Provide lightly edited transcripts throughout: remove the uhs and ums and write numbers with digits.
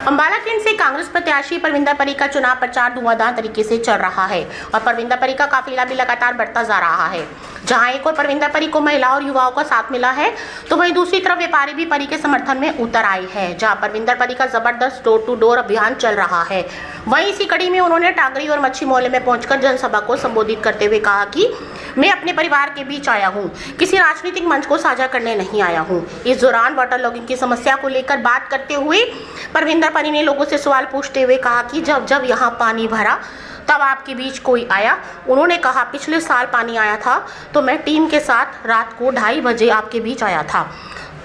Ambala cantt से कांग्रेस प्रत्याशी परविंदर परी का चुनाव प्रचार धुआंधार तरीके से चल रहा है और परविंदर परी का काफिला भी लगातार बढ़ता जा रहा है। जहां एक और परविंदर परी को महिला और युवाओं का साथ मिला है, तो वहीं दूसरी तरफ व्यापारी भी परी के समर्थन में उतर आए हैं। जहां परविंदर परी का जबरदस्त डोर टू डोर अभियान चल रहा है, वहीं इसी कड़ी में उन्होंने टांगरी और मच्छी मोहल्ले में पहुंचकर जनसभा को संबोधित करते हुए कहा कि मैं अपने परिवार के बीच आया हूं, किसी राजनीतिक मंच को साझा करने नहीं आया हूं। इस दौरान वाटर लॉगिंग की समस्या को लेकर बात करते हुए परविंदर परी ने लोगों से सवाल पूछते हुए कहा कि जब यहां पानी भरा तब आपके बीच कोई आया। उन्होंने कहा पिछले साल पानी आया था तो मैं टीम के साथ रात को 2:30 बजे आपके बीच आया था,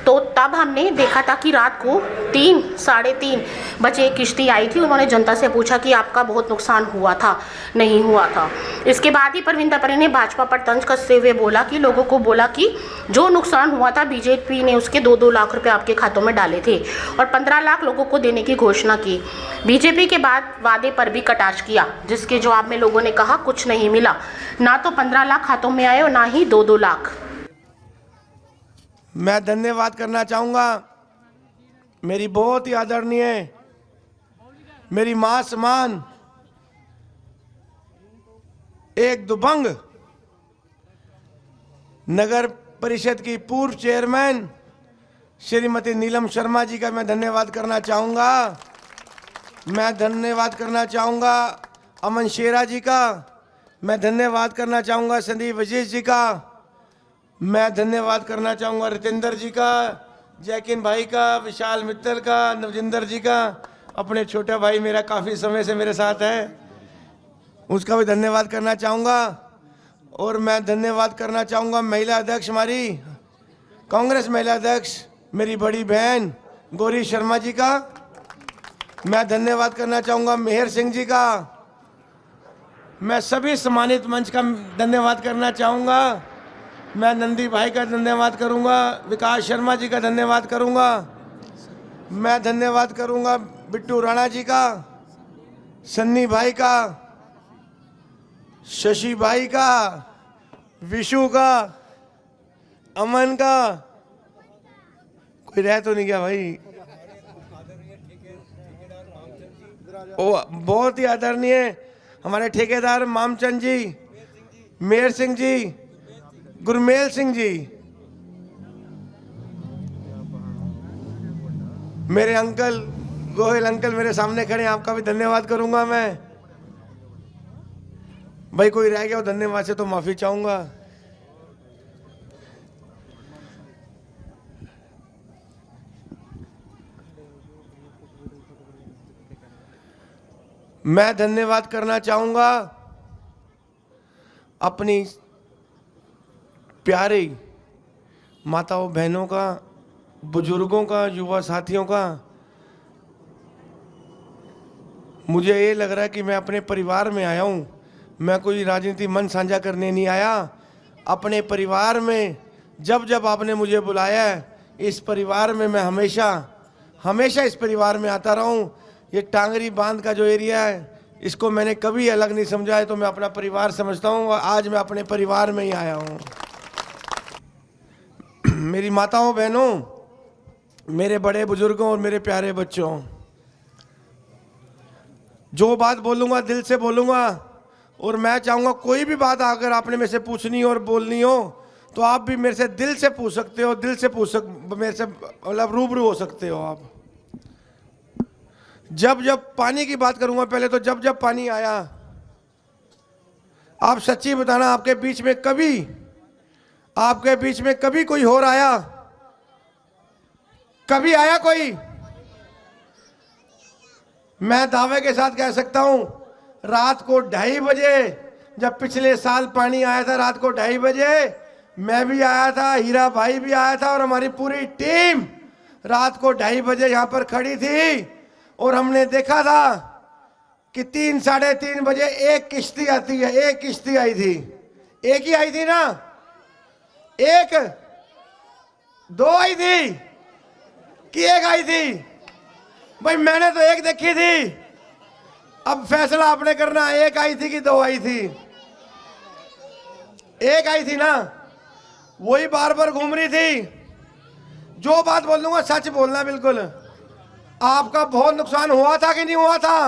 तो तब हमने देखा था कि रात को 3, साढ़े 3 बजे किश्ती आई थी। उन्होंने जनता से पूछा कि आपका बहुत नुकसान हुआ था, नहीं हुआ था। इसके बाद ही परविंदर परी ने भाजपा पर तंज कसते हुए बोला कि लोगों को बोला कि जो नुकसान हुआ था बीजेपी ने उसके 2-2 लाख रुपए आपके खातों में डाले थे और 15 लाख लोगों को देने की घोषणा की। बीजेपी के बाद वादे पर भी कटाक्ष किया, जिसके जवाब में लोगों ने कहा कुछ नहीं मिला, ना तो 15 लाख खातों में आए और ना ही 2-2 लाख। मैं धन्यवाद करना चाहूँगा मेरी बहुत ही आदरणीय, मेरी मां समान, एक दुबंग नगर परिषद की पूर्व चेयरमैन श्रीमती नीलम शर्मा जी का मैं धन्यवाद करना चाहूँगा। मैं धन्यवाद करना चाहूँगा अमन शेरा जी का, मैं धन्यवाद करना चाहूँगा संदीप वजीर जी का, मैं धन्यवाद करना चाहूँगा रितेंद्र जी का, जैकिन भाई का, विशाल मित्तल का, नवजिंदर जी का, अपने छोटा भाई मेरा काफ़ी समय से मेरे साथ है, उसका भी धन्यवाद करना चाहूँगा। और मैं धन्यवाद करना चाहूँगा महिला अध्यक्ष, हमारी कांग्रेस महिला अध्यक्ष मेरी बड़ी बहन गौरी शर्मा जी का, मैं धन्यवाद करना चाहूँगा मेहर सिंह जी का, मैं सभी सम्मानित मंच का धन्यवाद करना चाहूँगा। मैं नंदी भाई का धन्यवाद करूंगा, विकास शर्मा जी का धन्यवाद करूंगा, मैं धन्यवाद करूंगा बिट्टू राणा जी का, सन्नी भाई का, शशि भाई का, विशु का, अमन का, कोई रह तो नहीं गया भाई, ओ बहुत ही आदरणीय हमारे ठेकेदार मामचंद जी, मेहर सिंह जी, गुरमेल सिंह जी, मेरे अंकल गोयल अंकल मेरे सामने खड़े हैं, आपका भी धन्यवाद करूंगा मैं। भाई कोई रह गया हो धन्यवाद से तो माफी चाहूंगा। मैं धन्यवाद करना चाहूंगा अपनी प्यारे माताओं बहनों का, बुजुर्गों का, युवा साथियों का। मुझे ये लग रहा है कि मैं अपने परिवार में आया हूँ, मैं कोई राजनीति मन साझा करने नहीं आया। अपने परिवार में जब जब आपने मुझे बुलाया है, इस परिवार में मैं हमेशा इस परिवार में आता रहा हूँ। ये टांगरी बांध का जो एरिया है, इसको मैंने कभी अलग नहीं समझा है, तो मैं अपना परिवार समझता हूँ और आज मैं अपने परिवार में ही आया हूँ। मेरी माताओं बहनों, मेरे बड़े बुजुर्गों और मेरे प्यारे बच्चों, जो बात बोलूँगा दिल से बोलूँगा, और मैं चाहूँगा कोई भी बात अगर आपने मेरे से पूछनी हो और बोलनी हो तो आप भी मेरे से दिल से पूछ सकते हो, मेरे से मतलब रूबरू हो सकते हो आप। जब पानी की बात करूँगा पहले, तो जब पानी आया, आप सच्ची बताना आपके बीच में कभी कोई और आया? कभी आया कोई? मैं दावे के साथ कह सकता हूं, रात को 2:30 बजे जब पिछले साल पानी आया था, रात को 2:30 बजे मैं भी आया था, हीरा भाई भी आया था, और हमारी पूरी टीम रात को 2:30 बजे यहां पर खड़ी थी और हमने देखा था कि 3, साढ़े 3 बजे एक किश्ती आती है। एक किश्ती आई थी, एक ही आई थी ना? एक, 2 आई थी कि एक आई थी? भाई मैंने तो एक देखी थी, अब फैसला आपने करना, एक आई थी कि 2 आई थी? एक आई थी ना? वही बार बार घूम रही थी। जो बात बोल दूंगा सच बोलना बिल्कुल। आपका बहुत नुकसान हुआ था कि नहीं हुआ था?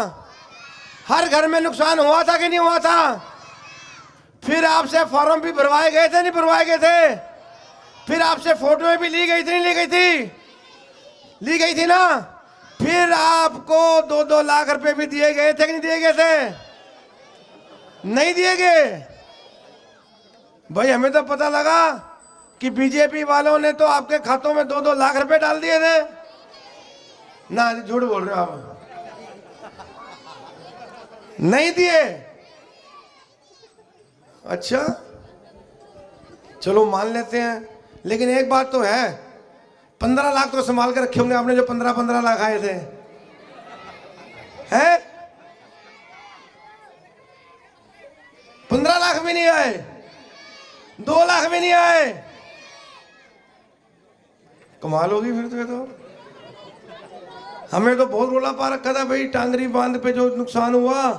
हर घर में नुकसान हुआ था कि नहीं हुआ था? फिर आपसे फॉर्म भी भरवाए गए थे, नहीं भरवाए गए थे? फिर आपसे फोटोएं भी ली गई थी, नहीं ली गई थी? ली गई थी ना? फिर आपको 2-2 लाख रुपए भी दिए गए थे कि नहीं दिए गए थे? नहीं दिए गए। भाई हमें तो पता लगा कि बीजेपी वालों ने तो आपके खातों में 2-2 लाख रुपए डाल दिए थे ना। झूठ बोल रहे हो आप, नहीं दिए। अच्छा चलो मान लेते हैं, लेकिन एक बात तो है, 15 लाख तो संभाल के रखे होंगे आपने, जो 15-15 लाख आए थे, हैं? 15 लाख भी नहीं आए, 2 लाख भी नहीं आए। कमाल होगी फिर तो। ये तो हमें तो बहुत रोला पा रखा था भाई, टांगरी बांध पे जो नुकसान हुआ,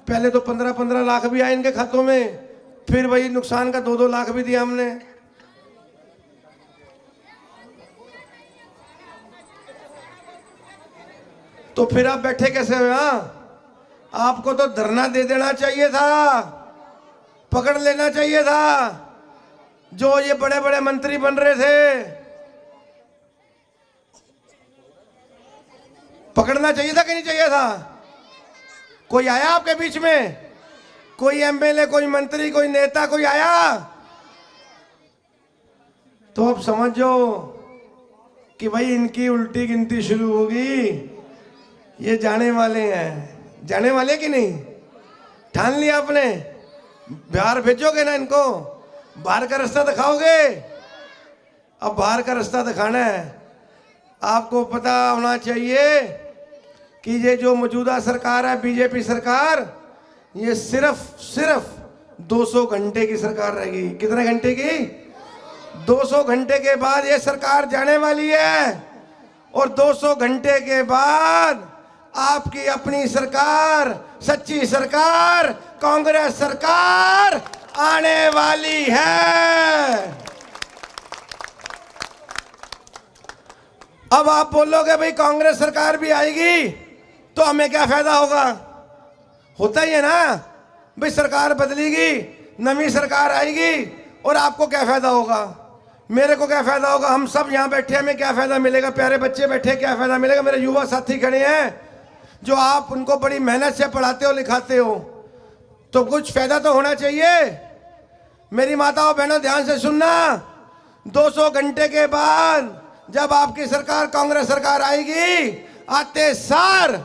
पहले तो 15-15 लाख भी आए इनके खातों में, फिर वही नुकसान का 2-2 लाख भी दिया हमने। तो फिर आप बैठे कैसे हो यहाँ? आपको तो धरना दे देना चाहिए था, पकड़ लेना चाहिए था। जो ये बड़े बड़े मंत्री बन रहे थे, पकड़ना चाहिए था कि नहीं चाहिए था? कोई आया आपके बीच में? कोई एमएलए, कोई मंत्री, कोई नेता, कोई आया? तो अब समझो कि भाई इनकी उल्टी गिनती शुरू होगी। ये जाने वाले हैं, जाने वाले कि नहीं? ठान लिया आपने? बिहार भेजोगे ना इनको? बाहर का रास्ता दिखाओगे? अब बाहर का रास्ता दिखाना है। आपको पता होना चाहिए कि ये जो मौजूदा सरकार है, बीजेपी सरकार, ये सिर्फ 200 घंटे की सरकार रहेगी। कितने घंटे की? 200 घंटे के बाद ये सरकार जाने वाली है, और 200 घंटे के बाद आपकी अपनी सरकार, सच्ची सरकार, कांग्रेस सरकार आने वाली है। अब आप बोलोगे भाई कांग्रेस सरकार भी आएगी तो हमें क्या फायदा होगा? होता ही है ना भाई, सरकार बदलेगी, नवी सरकार आएगी, और आपको क्या फायदा होगा? मेरे को क्या फायदा होगा? हम सब यहाँ बैठे, हमें क्या फायदा मिलेगा? प्यारे बच्चे बैठे, क्या फायदा मिलेगा? मेरे युवा साथी खड़े हैं जो आप उनको बड़ी मेहनत से पढ़ाते हो, लिखाते हो, तो कुछ फायदा तो होना चाहिए। मेरी माताओं बहनों ध्यान से सुनना, 200 घंटे के बाद जब आपकी सरकार, कांग्रेस सरकार आएगी, आते सार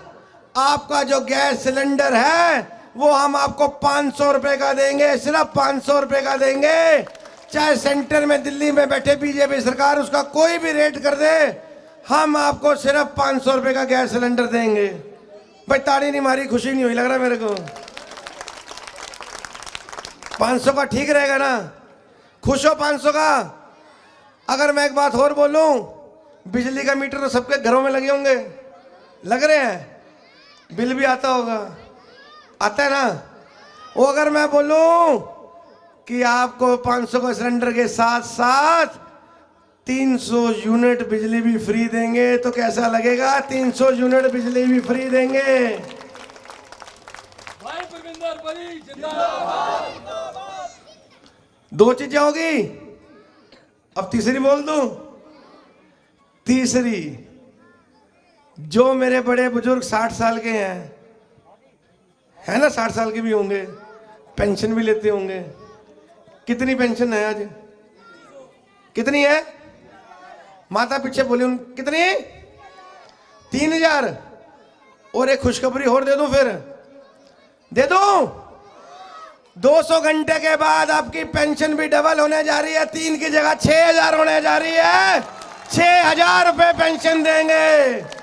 आपका जो गैस सिलेंडर है वो हम आपको 500 रुपए का देंगे, सिर्फ 500 रुपए का देंगे। चाहे सेंटर में दिल्ली में बैठे बीजेपी सरकार उसका कोई भी रेट कर दे, हम आपको सिर्फ 500 रुपए का गैस सिलेंडर देंगे। भाई ताड़ी नहीं मारी, खुशी नहीं हुई लग रहा मेरे को? 500 का ठीक रहेगा ना? खुश हो 500 का? अगर मैं एक बात और बोलूं, बिजली का मीटर तो सबके घरों में लगे होंगे, लग रहे हैं, बिल भी आता होगा, आता है ना? वो अगर मैं बोलूं कि आपको 500 का सिलेंडर के साथ साथ 300 यूनिट बिजली भी फ्री देंगे तो कैसा लगेगा? 300 यूनिट बिजली भी फ्री देंगे। भाई परविंदर परी जिंदाबाद। दो चीजें होगी, अब तीसरी बोल दूं? तीसरी, जो मेरे बड़े बुजुर्ग 60 साल के हैं, है ना, 60 साल के भी होंगे, पेंशन भी लेते होंगे। कितनी पेंशन है आज? कितनी है? माता पीछे बोली उन कितनी? 3000। और एक खुशखबरी और दे दूं, फिर दे दूं? 200 घंटे के बाद आपकी पेंशन भी डबल होने जा रही है, 3 की जगह 6000 होने जा रही है। 6000 रुपए पेंशन देंगे।